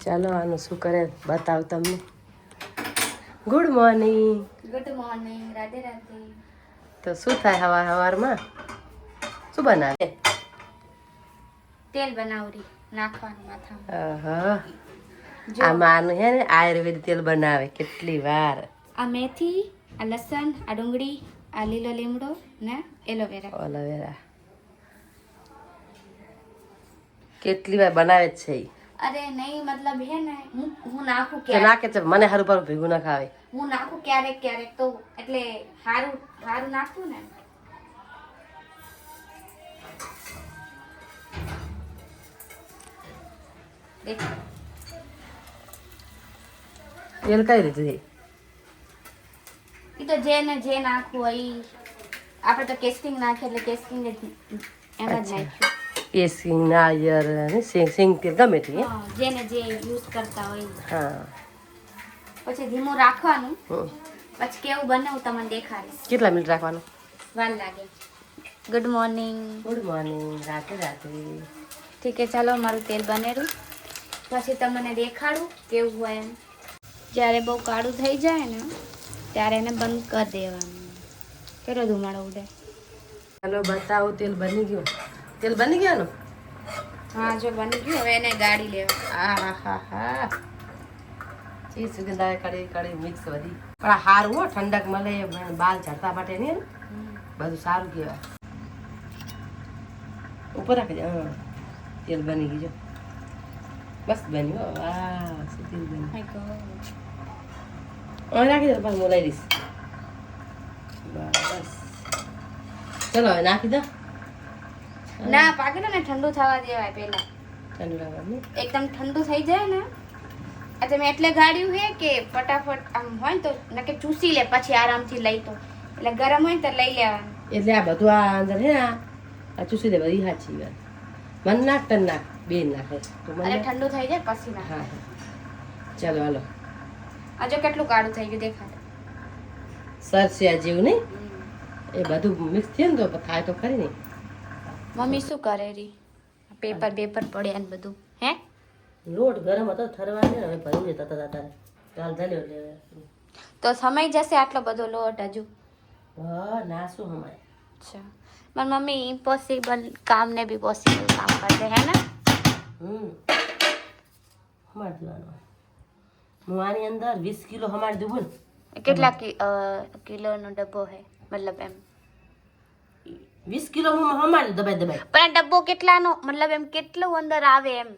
ચાલો આનું શું કરે બતાવ તમને. Good morning. Good morning. Radhe Radhe. તો શું થાય સવારમાં શું બનાવે? તેલ બનાવરી નાખવાનું માથામાં. હા આમાં આનું હે ને આયુર્વેદ તેલ બનાવે કેટલી વાર. આ મેથી, આ લસણ, આ ડુંગળી, આ લીલો લીમડો ને એલોવેરા. ઓલોવેરા કેટલી વાર બનાવે જ છે ઈ. અરે નહીં મતલબ હે ને હું નાખું કે ક્યારેક. નાખે છે મને હારું પર ભેગું ના ખાવે. હું નાખું ક્યારેક ક્યારેક તો એટલે હારું નાખું ને. દેખ તેલ કઈ રીતે છે? ઈ તો જે નાખવું હોય ઈ. આપણે તો કેસ્ટિંગ નાખે એટલે કેસ્ટિંગ જ એમ જ નાખ્યું. કેસિંગ નાળિયેર ને સિંગ તેલ ગમે તે. હા, જેને જે યુઝ કરતા હોય ઈ. હા પછી ધીમું રાખવાનું. હમ. પછી કેવું બને હું તમને દેખાડીશ. કેટલા મિનિટ રાખવાનું? વાર લાગે. Good morning. Good morning. રાતે રાતે. ઠીક છે ચાલો મારું તેલ બનેલું પછી તમને દેખાડું કેવું હોય એમ. જ્યારે બહુ કાળું થઈ જાય ને ત્યારે એને બંધ કરી દેવાનું. કેટલો ધુમાડો ઉડે. ચાલો બતાવો તેલ બની ગયું. તેલ બની ગયાનું? હા જો બની ગયું. હવે એને ગાળી લેવા. હા હા હા ચી સુગંધ આવે કડી કડી મિક્સ બધી. પણ આ સારું હો ઠંડક મળે બાલ ઝડતા માટે નહીં ને બધું સારું કહેવાય. ઉપર રાખી દે. હા તેલ બની ગયું જો બસ બન્યું હો. વાહ શું તેલ બન્યું. હવે નાખી દે પાછું મોલાઈ દઈશ. બસ ચલો હવે નાખી દો. ના પાકેલો ને ઠંડુ થવા દેવાય પહેલા. ઠંડુ રાખવાનું. એકદમ ઠંડુ થઈ જાય ને એટલે મેં એટલે ગાળ્યું હે કે ફટાફટ આમ હોય ને તો નકે ચૂસી લે પછી આરામથી લઈ તો એટલે ગરમ હોય ને તો લઈ લેવાનું. એટલે આ બધું આ અંદર હે આ ચૂસી દે બધી સાચી વાત. મન નાખ તન નાખ બે નાખે તો મને અને ઠંડુ થઈ જાય પછી ના. હા હા ચાલો હાલો. આ જો કેટલું કાળું થઈ ગયું દેખાય. સરસિયા જેવું નહીં એ બધું મિક્સ થયું ને તો થાય તો ખરી નહીં. મમ્મી શું કરે રી? પેપર પડ્યા ને બધું હે. લોટ ગરમ હતો થરવા ને હવે ભરી લેતા હતા તારે ચાલ ચાલ્યો એટલે તો સમય જશે આટલો બધો લોટ હજુ. હા ના શું હમાય. અચ્છા મારી મમ્મી ઇમ્પોસિબલ કામ ને બી પોસિબલ કામ કરે હે ને. હમાડ દેવાનો. હું આની અંદર 20 કિલો હમાડી દઉં બોલ. કેટલા કિલોનો ડબ્બો હે મતલબ એમ 20 કિલો હું હમાડી દબાઈ દબાઈ. પણ આ ડબ્બો કેટલાનો મતલબ એમ કેટલું અંદર આવે એમ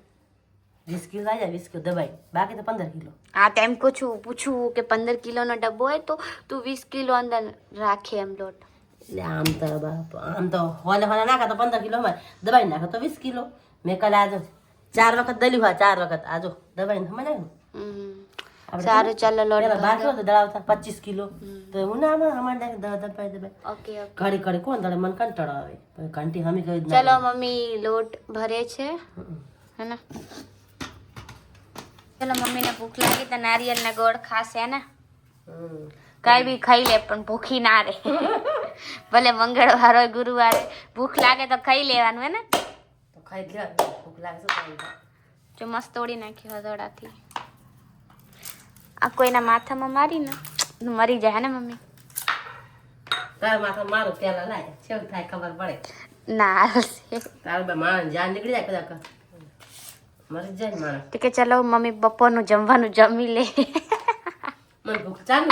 20 કિલો આવી જાય 20 કિલો દબાઈ બાકી તો 15 કિલો. હા તો એમ પૂછું કે 15 કિલોનો ડબ્બો હોય તો તું 20 કિલો અંદર રાખે એમ લોટ. એટલે આમ તો હોલે નાખા તો 15 કિલો હમાય દબાઈ નાખો તો 20 કિલો. મેં કાલે આજો 4 વખત દલ્યું હા 4 વખત આજો દબાઈને હમાય ને. સારું ચાલો લોટ બાકી તો દળાવતા 25 કિલો તો હું ના હમાય દબાઈ ઓકે ઘડી ઘડી કોણ દળે મને કંટાળો આવે ઘંટી હમી કરી ચલો મમ્મી લોટ ભરે છે હે ને. ચલો મમ્મીને ભૂખ લાગી તો નારિયેળના ગોળ ખાશે ને. કઈ બી ખાઈ લે પણ ભૂખી ના રહે. ભલે મંગળવાર હોય ગુરુવારે ભૂખ લાગે તો ખાઈ લેવાનું હે ને. તો ખાઈ લે ભૂખ લાગે છે જો મસ્ત તોડી નાખી હથોડાથી. આ કોઈના માથામાં મારી ને મરી જાય ને મમ્મી. તાર માથા મારું પેલા લાય છેવ થાય ખબર પડે. ના તાર બે માણસ જાન નીકળી જાય કદાચ મરી જાય માણસ. ઠીક છે ચલો મમ્મી બપોરનું જમવાનું જમી લે. મને ભૂખ ચાલુ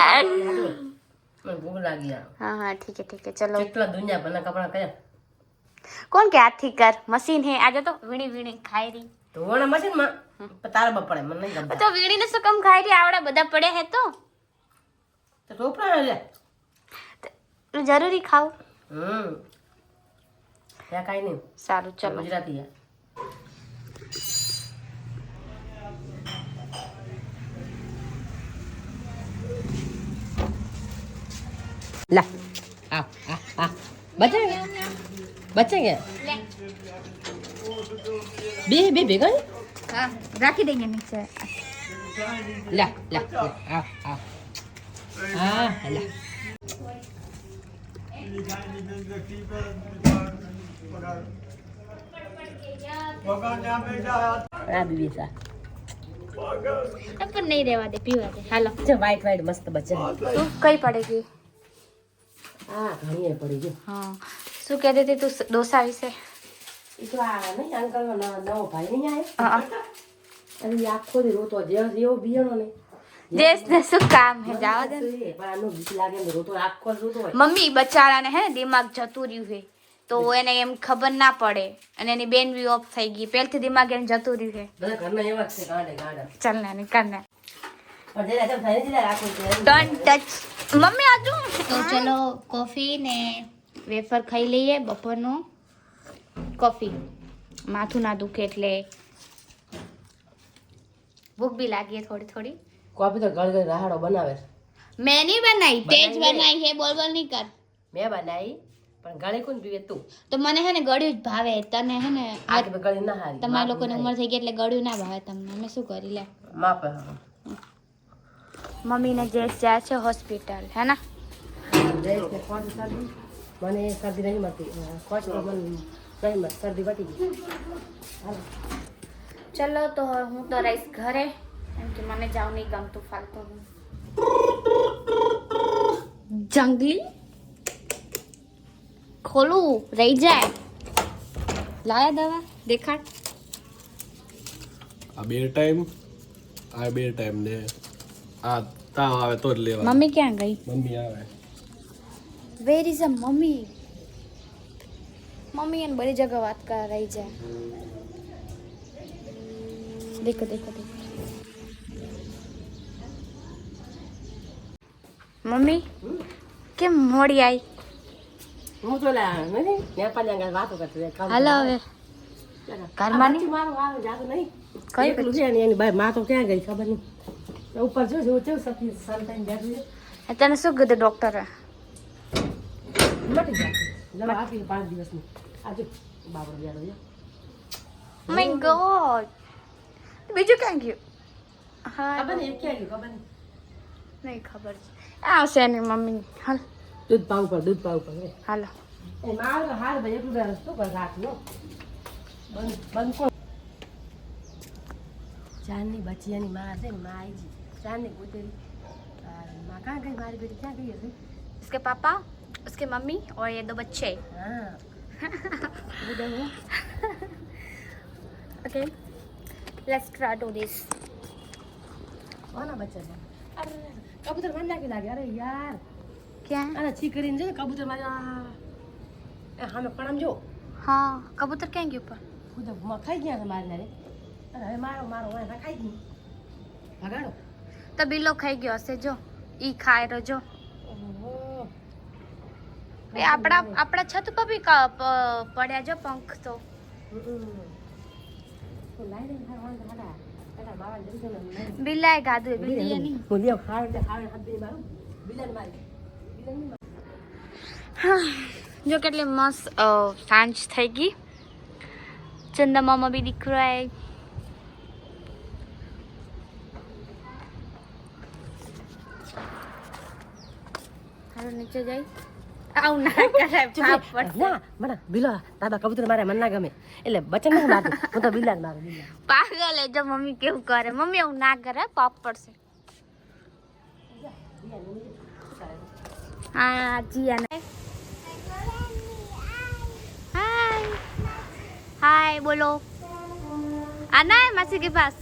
મને ભૂખ લાગી. હા હા ઠીક છે ચલો. કેટલા દુનિયા ભરના કપડા કર્યા. કોણ કે હાથથી કર મશીન હે આજે તો વીણી ખાઈ રહી. તો વણા મશીન માં તારા બપ પડે મને નહીં ગમતા. તો વીણીને શું કામ ખાઈ રહી? આવડા બધા પડ્યા હે તો ટોપરા લે જરૂરી ખાવ. ત્યાં કાંઈ નહીં. સારું ચલો ગુજરાતી લા આ બચે ગયા બે ભેગા હા રાખી દઈએ નીચે. લા આ હા લા આ બીબી સા પણ નહીં રહેવા દે, પીવા દે. હાલો જો વાઈટ વાઈટ મસ્ત બચે. તું કઈ પડે ગઈ? હા ઘણી પડી ગયો. હા, શું કહેતી હતી તું ડોસા વિશે? એ તો આ નહીં અંકલ નવો ભાઈ નહીં હા આવ્યો. અને એ આખો દી રોતો જેવો બિયાણો ને દેશને શું કામ હે, જાવા દે. પણ આનું બીક લાગે ને રોતો આખો રોતો હોય. મમ્મી બચારાને હે ને દિમાગ જતું રહ્યું છે, તો એને એમ ખબર ના પડે, અને એની બેન બી ઓફ થઈ ગઈ, પહેલથી દિમાગ એને જતું રહ્યું છે. બધા ઘરના એવા જ છે ગાંડે ગાંડા. ચાલ ને નીકળ ને. પણ જરા જેમ થાય ને જરા આખું ડોન્ટ ટચ મમ્મી આજુ. તો ચલો કોફી ને વેફર ખાઈ લઈએ. બપોરનું કોફી, માથું ના દુખે એટલે. ભૂખ બી લાગી થોડી થોડી. કોફી તો ગળગળ રાહાડો બનાવે છે. મેં નહીં બનાવી, તે જ બનાવી છે. બોલ બોલ નહીં કર. મેં બનાવી પણ ગળે કોણ પીવે તું? તો મને હે ને ગળ્યું જ ભાવે, તને હે ને આ કે ગળી ના હારી. તમારા લોકોની ઉંમર થઈ ગઈ એટલે ગળ્યું ના ભાવે તમને. અમે શું કરી લે. માપે મમ્મીને જેસ જાય છે હોસ્પિટલ, હે ને? જયેશને કોણ શરદી? મને શરદી નહીં મળતી. કોચ તો મને નહીં મળતી, શરદી વટી ગઈ. હાલો. ચલો તો હું તો રહીશ ઘરે, કેમ કે મને જાવ નહીં ગમતું ફાલતુ. જંગલી ખોલું રહી જાય. લાયા દવા દેખાડ. આ બે ટાઈમ ને આ તાવ આવે તો જ લેવા. મમ્મી ક્યાં ગઈ? મમ્મી આવે. Where is a mummy? Mummy એને બધી જગ્યા વાત કરા રહી જાય. દેખો દેખો દેખો. મમ્મી કેમ મોડી આવી? હું તો નેપાળી આગળ વાતો કરતી હતી. હાલો હવે ઘરમાં નહીં. મારું આવે જાતું નહીં. કઈ એકલું છે ને એની બાઈ માં તો ક્યાં ગઈ ખબર નહીં. ઉપર જો જો કેવું સફી સંતાઈને બેઠી છે. તને શું કીધું ડોક્ટરે? મટી જાય. દવા આપી 5 દિવસની. આજે બાબરો બેઠો છે. My God. બીજું ક્યાં ગયું? હા ખબર નહીં ક્યાં ગયું ખબર નહીં. નહીં ખબર છે. આવશે એની મમ્મી. હાલ દૂધ પાવું પડે. હાલો. એ મારું તો હાલ ભાઈ એટલું શું કરે રાખનો. બંધ કોણ? ચાંદની બચિયાની માં છે ને માં આવી ગઈ. ચાંદની કૂતરી માં કાં ગઈ? મારી બેટી ક્યાં ગઈ હશે? इसके पापा, उसके मम्मी और ये 2 बच्चे. હા Okay, let's try to this. કોના બચ્ચા છે? અરે કબૂતર મારી નાખી લાગે. અરે યાર क्या है? આને છી કરીને જો ને કબૂતર મારી એ સામે પણમ જો हाँ कबूतर क्या है ऊपर? ખુદ ખાઈ ગયા છે મારીને રે. અરે હવે મારો હોય ખાઈ ગઈ. ભગાડો. तो बिल्लो खाई गयो हसे जो ई खाए रो जो. ઓહો એ આપણા છત પર બી પડ્યા જો પંખ તો. તો લાઈ દે હાડા હાડા બાવા જલ્દી ને બિલ્લાએ ગાધું બિલ્લીએ નહીં. બોલ્યો ખાવ હાથ દે મારું બિલાન મારી. જો કેટલી મસ્ત સાંજ થઈ ગઈ. ચંદા મામા બી दिख रहा है. હાલો નીચે જઈ. આવું ના કરાય પાપ પડશે. ના મને બિલા તાબા કબૂતર મારે મને ના ગમે એટલે બચન નહીં મારતું. હું તો બિલાન મારું બિલા. પાગલ હે જો મમ્મી કેવું કરે. મમ્મી એવું ના કરે પાપ પડશે. हाँ जी हाय हाय बोलो. आना है मासी के पास.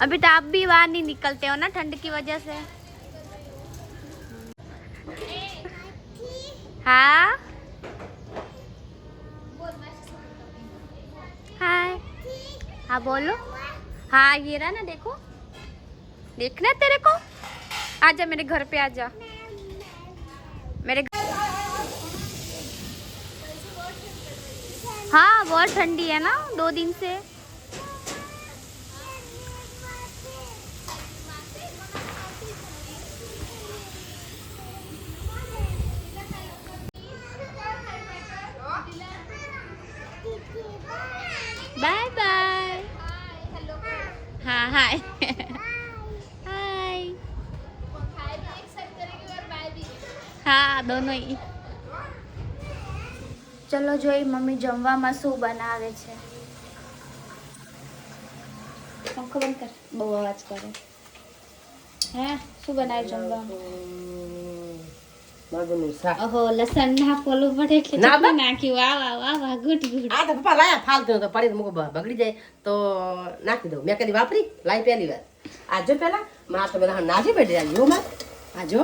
अभी तो आप भी बाहर नहीं निकलते हो ना ठंड की वजह से. हाँ हाय. हाँ बोलो. हाँ ये रहा ना देखो. देखना है तेरे को. आजा मेरे घर पे आजा. मेरे हाँ बहुत ठंडी है ना 2 दिन से. Bye bye. हाँ हाय हाय. हाँ दोनों ही. ચલો જોઈ મમ્મી જમવામાં શું બનાવે છે. પંખો બંધ કર, બહુ અવાજ કરે. હે શું બનાવે જમવામાં? મગનું શાક. ઓહો લસણ ના પોલું પડે એટલે ના કેટલું નાખ્યું. વાહ વાહ વાહ વાહ, ગુડ ગુડ. આ તો પપ્પા લાયા ફાલતું તો પડી તો મૂકો બગડી જાય તો નાખી દઉં. મેં કદી વાપરી લાઈ પહેલી વાર. આ જો પેલા માં તો બધા નાજી બેઠી આ જો માં આ જો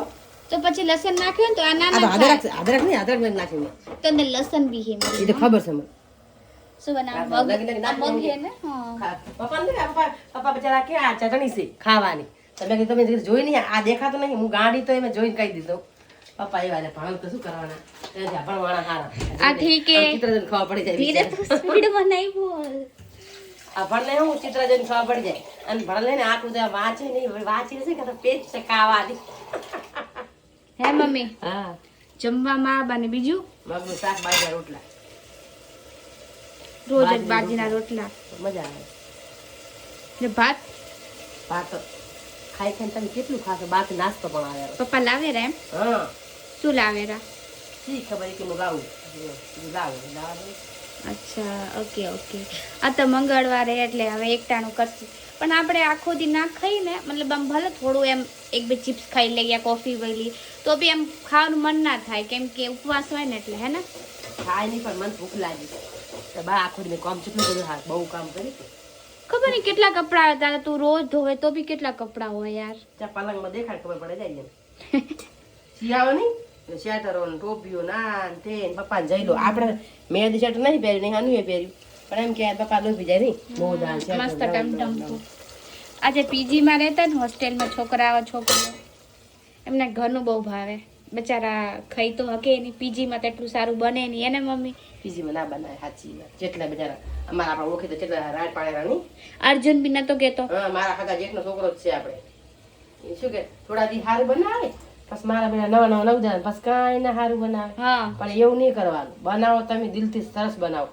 તો પછી લસણ નાખ્યું ને તો આ ના આ તો નાખાય. અદરક નહીં અદરક નહીં નાખ્યું મેં. તો ને લસણ બી હે એ મારી તો ખબર છે મને. શું બનાવે? આ લગી લગી નાખી મગ હે ને? હા. પપ્પા ને પપ્પા બચારા કે આ ચટણી છે ખાવાની. તમે કીધું તમે જોઈ નહીં આ દેખાતું નહીં હું ગાડી તો એમ જોઈને કહી દીધું. પપ્પા એવા ભણ તો શું કરવાના ભણવાના હારા. આ ઠીક હે. ચિત્ર જોઈને ખબર પડી જાય ધીરે તો સ્પીડ બનાવી બોલ. આ ભણને હું ચિત્ર જોઈને ખબર પડી જાય અને ભણ લઈને આટલું તો વાંચે નહીં વાંચી છે કે પેજ છે ખાવાની. હે મમ્મી હા જમવામાં બને બીજું મગનું શાક બાજરા રોટલા રોજ જ બાજીના રોટલા મજા આવે. ને ભાત ભાત ખાઈ ખાઈને તમે કેટલું ખાશો બાકી નાસ્તો પણ આવે. પપ્પા લાવે રે એમ? હા શું લાવે રા? શી ખબર કે હું લાવું લાવું. અચ્છા ઓકે ઓકે. આ તો મંગળવારે એટલે હવે એકટાણું કરશું. પણ આપણે આખો દી ના ખાઈને મતલબ આમ ભલે થોડું એમ એક બે ચિપ્સ ખાઈ લઈએ કોફી વહેલી તો બી એમ ખાવાનું મન ના થાય કેમ કે ઉપવાસ હોય ને એટલે હે ને. ખાય નહીં પણ મને ભૂખ લાગી તો બા આખો દી મેં કામ કેટલું કર્યું હા બહુ કામ કર્યું. ખબર નહીં કેટલા કપડાં આવે તારે તું રોજ ધોવે તો બી કેટલા કપડાં હોય યાર. ત્યાં પલંગમાં દેખાડ ખબર પડે જાય શિયાળો નહીં સ્વેટરો ને ટોપીઓ ના ને તે ને પપ્પાને જઈ લો આપણે મેં સ્વેટર નહીં પહેર્યું નહીં આનું પહેર્યું પણ એમ કે પપ્પા લોભી જાય નહીં બહુ દાન મસ્ત ટમટમતું. આજે પીજીમાં રહેતા ને હોસ્ટેલમાં છોકરીઓ એમને ઘરનું બહુ ભાવે બચારા ખાઈ તો હકે નહીં. પીજીમાં તો એટલું સારું બને નહીં એને મમ્મી. પીજીમાં ના બનાવે સાચી વાત. જેટલા બજારા અમારા આપણે ઓળખી તો કેટલા રાડ પાડેલા નહીં. અર્જુન બી નતો કેતો. હા મારા કાકા જેટનો છોકરો જ છે આપણે એ શું કે થોડા દી સારું બનાવે પછી મારા બેના નવા નવ જાય પછી કાંઈ ના સારું બનાવે. હા પણ એવું નહીં કરવાનું. બનાવો તમે દિલથી સરસ બનાવો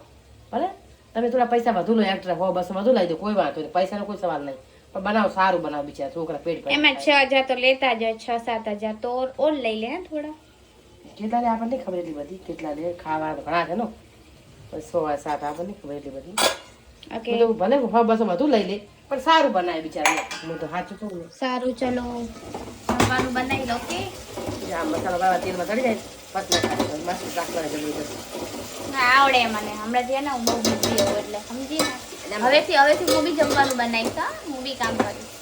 ભલે તમે થોડા પૈસા વધુ લો એક્સ્ટ્રા 100 200 વધુ લઈ દો કોઈ વાંધો નહીં પૈસાનો કોઈ સવાલ નહીં પણ બનાવો સારું બનાવો બિચારા છોકરા પેટ પર. એમાં 6,000 તો લેતા જાય 6-7,000 તો ઓર લઈ લે ને થોડા. કેટલા લે આપણને ખબર એટલી બધી કેટલા લે ખાવા ઘણા છે ને 100-7 આપણને ખબર એટલી બધી. ઓકે બધું ભલે 100 200 વધુ લઈ લે પણ સારું બનાવે બિચારા. હું તો સાચું કહું ને સારું ચલો જમવાનું બનાવી લો કે આ મસાલો બાવા તેલમાં તળી જાય પતલા ખાય મસ્ત શાક બને જબરદસ્ત. ના આવડે મને હમણાં છે ને હું બહુ બિઝી હોઉં એટલે સમજી ને હવેથી હું બી જમવાનું બનાવીશ. હા હું બી કામ કરીશ.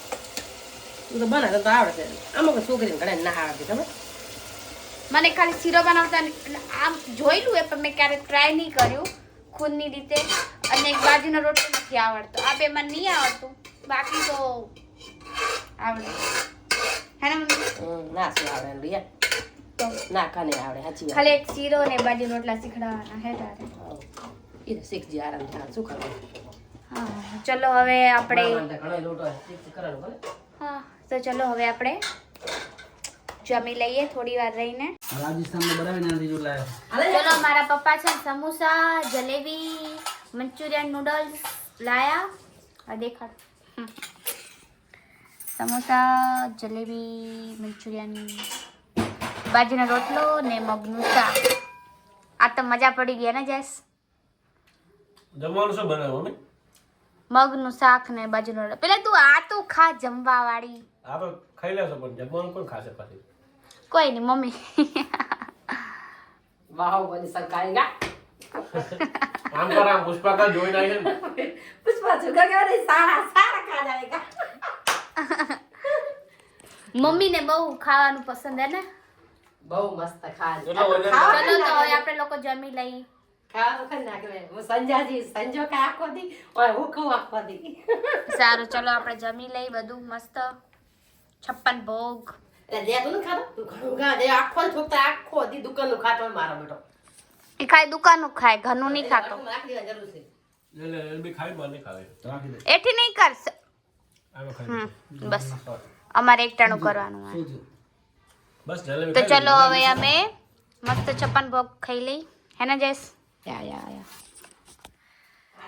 તું તો બનાવે તો આવડે છે અમુક છોકરીને ઘણા ના આવડે ખબર. મને ખાલી શીરો બનાવતા એટલે આમ જોયેલું એ પણ મેં ક્યારેક ટ્રાય નહીં કર્યું ખુદની રીતે. અને એક બાજુનો રોટલો નથી આવડતો. આ બે મને નહીં આવડતું બાકી તો આવડે હે ને મમ્મી? ના શું આવડે રિયા તો ના કાને આવડે સાચી વાત. ખાલી એક શીરો ને બાજુ રોટલા શીખડાવવાના હે તારે. એ તો શીખજી આરામ થાય શું કરવું. હા ચલો હવે આપણે ઘણો લોટો શીખ કરવાનું ભલે. હા તો ચલો હવે આપણે જમી લઈએ થોડી વાર રહીને. રાજસ્થાનમાં બનાવીને નથી જો લાયો. ચલો મારા પપ્પા છે સમોસા જલેબી મંચુરિયન નૂડલ્સ લાયા. આ દેખાડ સમોસા જલેબી મંચુરિયન બાજરીનો રોટલો ને મગનું શાક. આ તો મજા પડી ગઈ ને જૈસ. જમવાનું શું બનાવ્યું મમ્મી? મગનું શાક ને બાજરીનો રોટલો. પેલા તું આ તો ખા જમવા વાળી. આપણે ખાઈ લેશો પણ જમવાનું કોણ ખાશે પાછી? કોઈ નહીં મમ્મી. વાહ બની સરકારીગા આમ પર આમ પુષ્પા કા જોઈને આવી ને પુષ્પા જુગા કે નહીં સારા સારા ખા જાવેગા. મમ્મીને બહુ ખાવાનું પસંદ હે ને. બહુ મસ્ત ખા. ચલો વજન ચલો તો હવે આપણે લોકો જમી લઈએ. ખાવાનું ખાઈ નાખે હું સંજાજી સંજો કે આખો દી ઓય હું ખાઉં આખો દી. સારું ચલો આપણે જમી લઈએ બધું મસ્ત 56 ભોગ. એટલે દે તું ખાતો તું ઘણું ખા દે આખો છોકતા આખો દી દુકાનનું ખાતો હોય મારો બેટો. એ ખાય દુકાનનું ખાય ઘરનું નહીં ખાતો. રાખી દેવા જરૂર છે. લે લે બી ખાઈ મને ખાવે રાખી દે. એથી નહીં કરશે. આનો ખાઈ બસ અમારે એકટાણું કરવાનું હોય. બસ જલેબી તો ખાઈ ચલો હવે અમે મસ્ત 56 ભોગ ખાઈ લઈ હે ને જયેશ. યા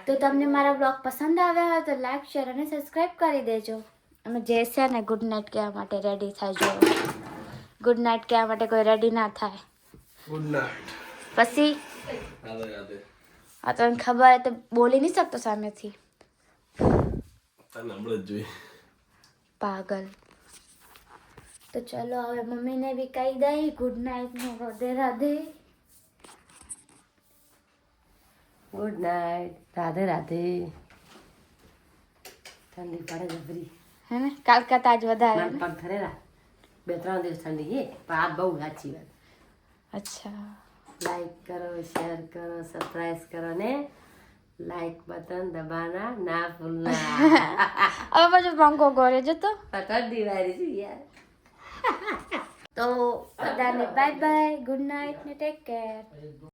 તો તમને મારા બ્લોગ પસંદ આવ્યા હોય તો લાઈક શેર અને સબસ્ક્રાઇબ કરી દેજો. અને જયેશ છે ને ગુડ નાઇટ કહેવા માટે રેડી થાય જો. ગુડ નાઇટ કહેવા માટે કોઈ રેડી ના થાય. Good night. પછી રાધે રાધે આ તને ખબર હે તો બોલી નહીં શકતો સામેથી તને હમણાં જ જોઈ પાગલ. તો ચલો હવે મમ્મીને બી કહી દઈ ગુડ નાઇટ ને રાધે રાધે. Good night, Radhe Radhe. ઠંડી પડે જબરી. હે ને કાલકાતા આજ વધારે મારા પગ થરેલા 2-3 દિવસ ઠંડી છે પણ આ બહુ સાચી વાત. અચ્છા લાઈક કરો, શેર કરો, સબસ્ક્રાઇબ કરો ને લાઈક બટન દબાના ના ભૂલના. હવે પાછો પંખો કરે જતો. ઠંડી વારી છે યાર. તો બધાને બાય બાય ગુડ નાઇટ ને ટેક કેર.